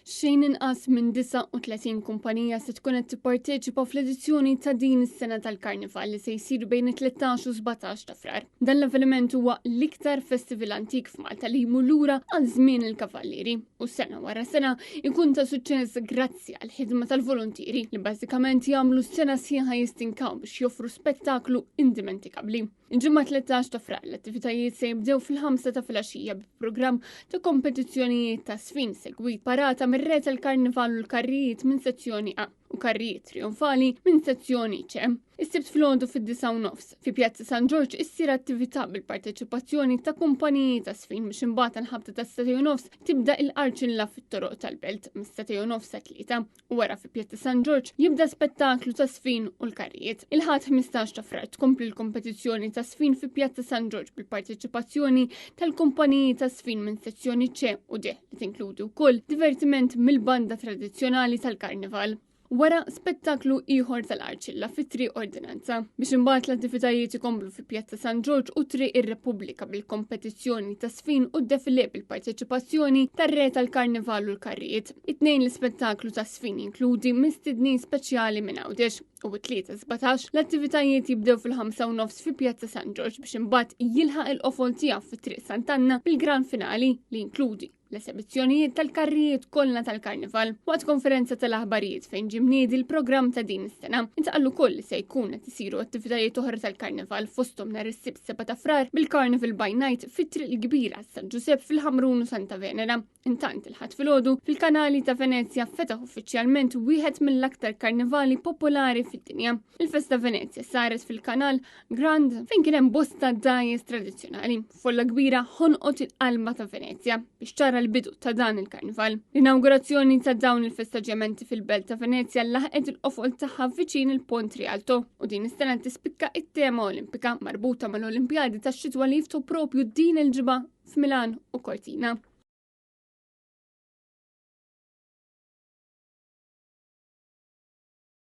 Xejn inqas minn 39 kumpanija se tkun qed tipparteċipa fl-edizzjoni ta' din is-sena tal-Karnival li se jsir bejn 13 u 17 ta' frar. Dan l-avveniment huwa l-iktar festival antik f'Malta li jmur lura għal żmien il-kavallieri u sena wara sena jkun ta' suċċess grazzi għal ħidma tal-volontieri li bażikament jagħmlu s-sena sieħa jistinkaw biex joffru spettaklu indimentikabbli. Il-ġimgħa 13 ta' frar l-attivitajiet se jibdew fil-5 ta' filgħaxija bi programm ta' kompetizzjonijiet ta' sfin segwit parata mir-re tal-Karnival u l-karrijiet minn sezzjoni A u karrijiet trionfali minn sezzjoni C. Is-sibt filgħodu fid-9:30 fi Pjazza San Giorgio issir attività bil-parteċipazzjoni ta' kumpaniji ta' sfin biex imbagħad inħabta ta' 7:30 tibda il-qarċilla fit-toroq tal-Belt mis-7:30 sa 3 u wara fi Pjazza San Giorgio jibda spettaklu ta' sfin u l-karrijiet. Il-ħadd 15 ta' frar tkompli l-kompetizzjoni ta' sfin fi Pjazza San Giorgio bil-parteċipazzjoni tal-kumpaniji ta' sfin minn sezzjoni C u D li tinkludi wkoll divertiment mill-banda tradizzjonali tal-Karnival. Wara spettaklu ieħor tal-Arċilla fi Triq Ordinanza biex imbagħad l-attivitajiet ikomplu fi Pjazza San Giorgio u Triq ir-Repubblika bil-kompetizzjoni ta' sfin u d-defilé bil-parteċipazzjoni tar-re tal-Karnival u l-karrijiet. It-tnejn l-spettaklu ta' sfin jinkludi mistednin speċjali minn Għawdex u t-tlieta 17 l-attivitajiet jibdew fil-5:30 fi Pjazza San Giorgio biex imbagħad jilħaq il-qofol tiegħu fi Triq Sant'Anna bil-Gran Finali li jinkludi l-esibizzjonijiet tal-karrijiet kollha tal-Karnival. Waqt konferenza tal-aħbarijiet fejn ġie mniedi l-programm ta' din is-sena, intqallu koll li se jkun qed isiru attivitajiet oħra tal-Karnival fosthom nhar is-sibt 7 ta' frar bil-Carnival by Night fit-Triq il-Kbira San Giuseppe fil-Ħamrun u Santa Venera. Intant il-ħadd filgħodu fil-kanali ta' Venezja fetaħ uffiċjalment wieħed mill-aktar karnivali popolari fid-dinja. Il-Festa Venezja saret fil-kanal Grand fejn kien hemm bosta dajjes tradizzjonali. Folla kbira ħonqot il-qalba ta' Venezja biex ċara l-bidu ta' dan il-Karnival. L-inaugurazzjoni ta' dawn il-festaġġamenti fil-Belt ta' Venezja laħqet il-qofol tagħha viċin il-Pont Rialto u din is-sena tispikka it-tema Olimpika marbuta mal-Olimpjadi tax-xitwa li jiftħu propju din il-ġimgħa f'Milan u Cortina.